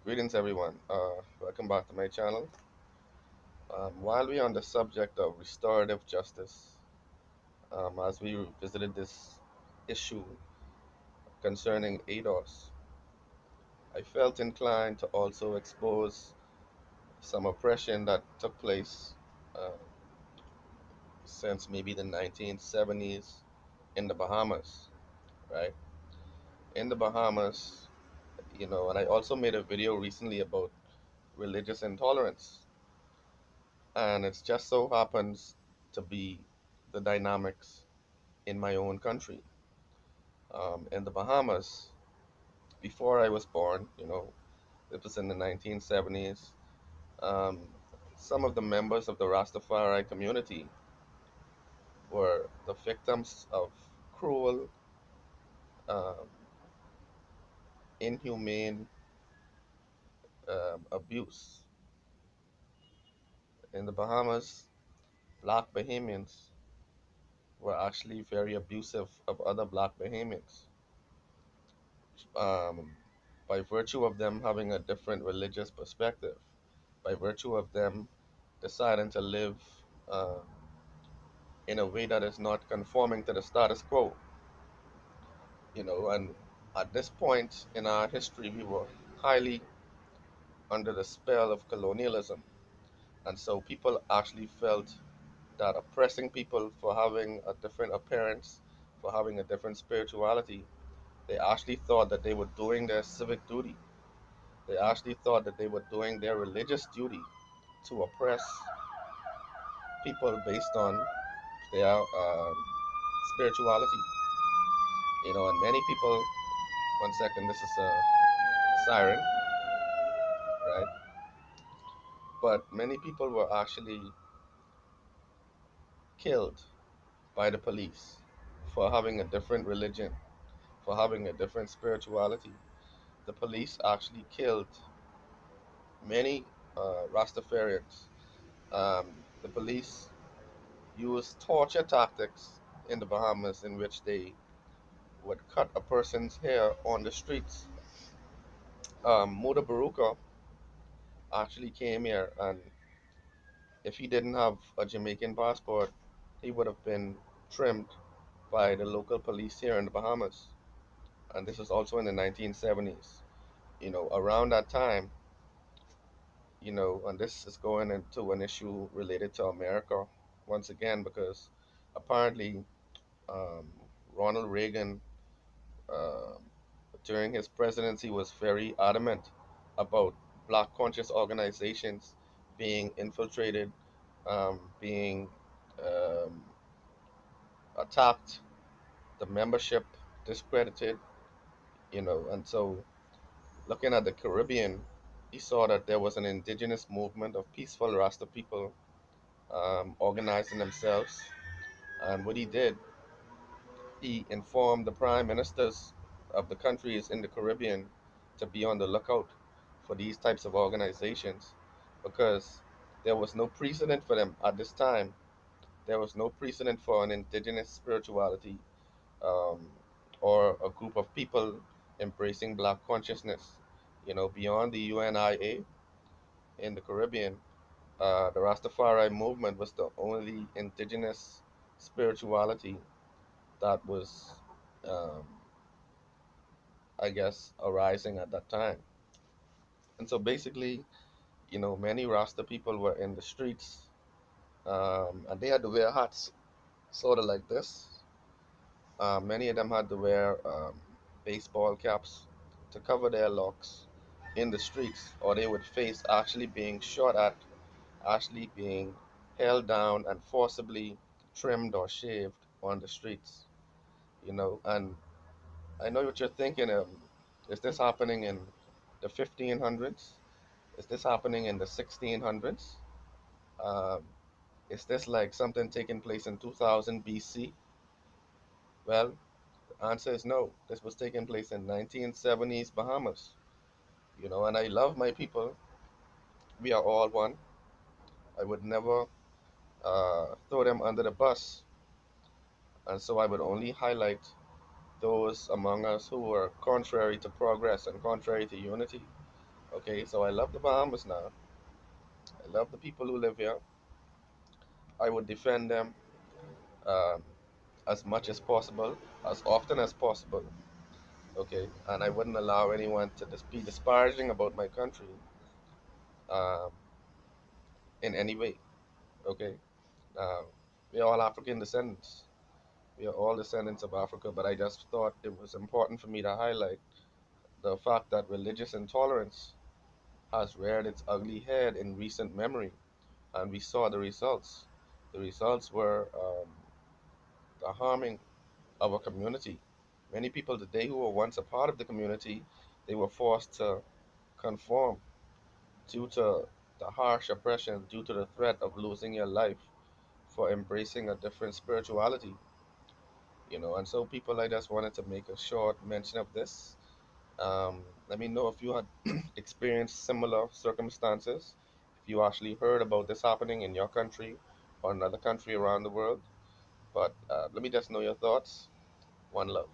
Greetings, everyone. Welcome back to my channel. While we're on the subject of restorative justice, as we visited this issue concerning ADOS, I felt inclined to also expose some oppression that took place uh, since maybe the 1970s in the Bahamas, right? In the Bahamas, and I also made a video recently about religious intolerance. And it just so happens to be the dynamics in my own country. In the Bahamas, before I was born, it was in the 1970s, um, some of the members of the Rastafari community were the victims of cruel, um, inhumane abuse. In the Bahamas, black Bahamians were actually very abusive of other black Bahamians. um, by virtue of them having a different religious perspective, by virtue of them deciding to live uh, in a way that is not conforming to the status quo. And at this point in our history, we were highly under the spell of colonialism. And so people actually felt that oppressing people for having a different appearance, for having a different spirituality, they actually thought that they were doing their civic duty. They actually thought that they were doing their religious duty to oppress people based on their spirituality. And many people, one second, this is a siren, right? But many people were actually killed by the police for having a different religion, for having a different spirituality. The police actually killed many Rastafarians. The police used torture tactics in the Bahamas in which they would cut a person's hair on the streets. Mutabaruka actually came here, and if he didn't have a Jamaican passport, he would have been trimmed by the local police here in the Bahamas. And this was also in the 1970s. Around that time, and this is going into an issue related to America once again, because apparently um, Ronald Reagan, uh, during his presidency, was very adamant about black conscious organizations being infiltrated, being um, attacked, the membership discredited, and so looking at the Caribbean, he saw that there was an indigenous movement of peaceful Rasta people organizing themselves. And what he did, he informed the prime ministers of the countries in the Caribbean to be on the lookout for these types of organizations because there was no precedent for them at this time. There was no precedent for an indigenous spirituality, um, or a group of people embracing black consciousness. Beyond the UNIA in the Caribbean, the Rastafari movement was the only indigenous spirituality that was, um, I guess, arising at that time. And so basically, many Rasta people were in the streets, and they had to wear hats, sort of like this. Many of them had to wear baseball caps to cover their locks in the streets, or they would face actually being shot at, actually being held down and forcibly trimmed or shaved on the streets. And I know what you're thinking. Is this happening in the 1500s? Is this happening in the 1600s? Um, is this like something taking place in 2000 BC? Well, the answer is no. This was taking place in 1970s Bahamas. And I love my people. We are all one. I would never throw them under the bus. And so I would only highlight those among us who were contrary to progress and contrary to unity. Okay, so I love the Bahamas now. I love the people who live here. I would defend them um, as much as possible, as often as possible. Okay, and I wouldn't allow anyone to be disparaging about my country um, in any way. Okay, now we're all African descendants. We are all descendants of Africa, but I just thought it was important for me to highlight the fact that religious intolerance has reared its ugly head in recent memory, and we saw the results. The results were the harming of a community. Many people today who were once a part of the community, they were forced to conform due to the harsh oppression, due to the threat of losing your life for embracing a different spirituality. And so people, I just wanted to make a short mention of this. Let me know if you had experienced similar circumstances, if you actually heard about this happening in your country or another country around the world. But let me just know your thoughts. One love.